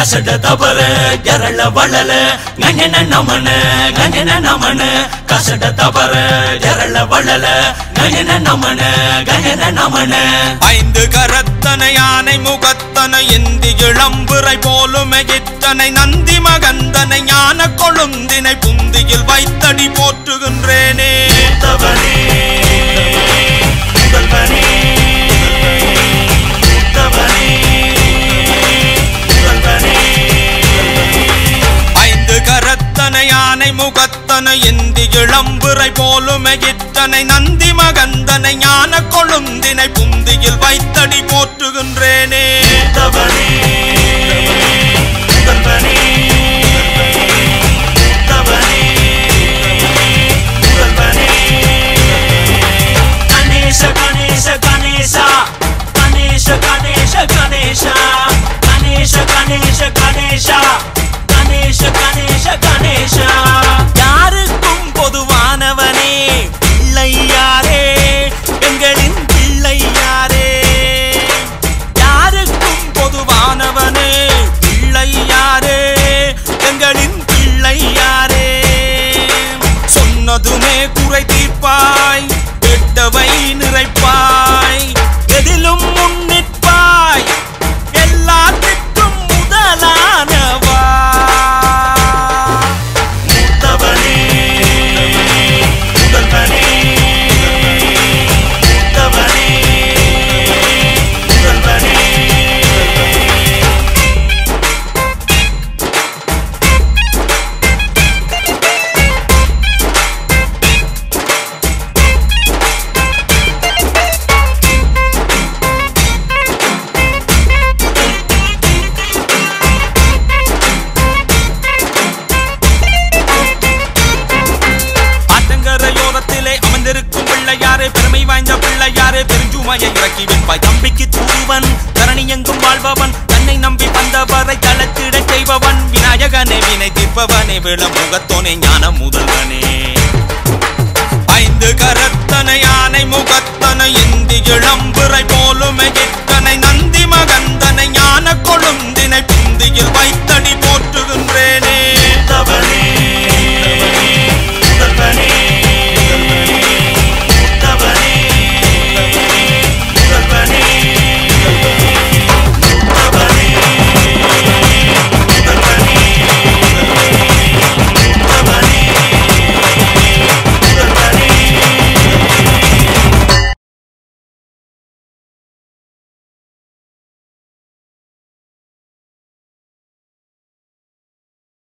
கசட தபர ஜரள வளல கஞ்சன நமன கசட தபர ஜரள வளல கஞ்சன நமன ஐந்து கரத்தனை யானை முகத்தனை எந்தி இளம்புரை போலும் எத்தனை நந்தி மகந்தனை ஞான கொழுந்தினை புந்தியில் வைத்தடி போற்றுகின்றேனே ஐந்து கரத்தனை யானை முகத்தனை எந்தி இளம்புரை போலும் எத்தனை நந்தி மகந்தனை ஞான கொழுந்தினை புந்தியில் வைத்தடி போற்றுகின்றேனே யாருக்கும் பொதுவானவனே பிள்ளையாரே எங்களின் பிள்ளையாரே யாருக்கும் பொதுவானவனே பிள்ளையாரே எங்களின் பிள்ளையாரே சொன்னதுமே குறை தீர்ப்பாய் கெட்டவை நிறைப்பாய் எதிலும் முன்னிற்பாய் எல்லாத்திற்கும் முதலானவா பெருமை வாய்ந்த பிள்ளையாரே பெருஞ்சுமையை இறக்கி வைப்பாய் தம்பிக்கு தூவன் தரணி எங்கும் வாழ்பவன் தன்னை நம்பி வந்தவரை தளத்திட செய்பவன் விநாயகனே வினை தீர்ப்பவனே விளமுகத்தோனே ஞான முதல்வனே ஐந்து கரத்தனை யானை முகத்தனை எந்தி இளம்புரை போலும் எத்தனை நந்தி மகந்தனை ஞான கொழுந்தினை புந்தியில் வைத்தடி போற்றுகின்றேனே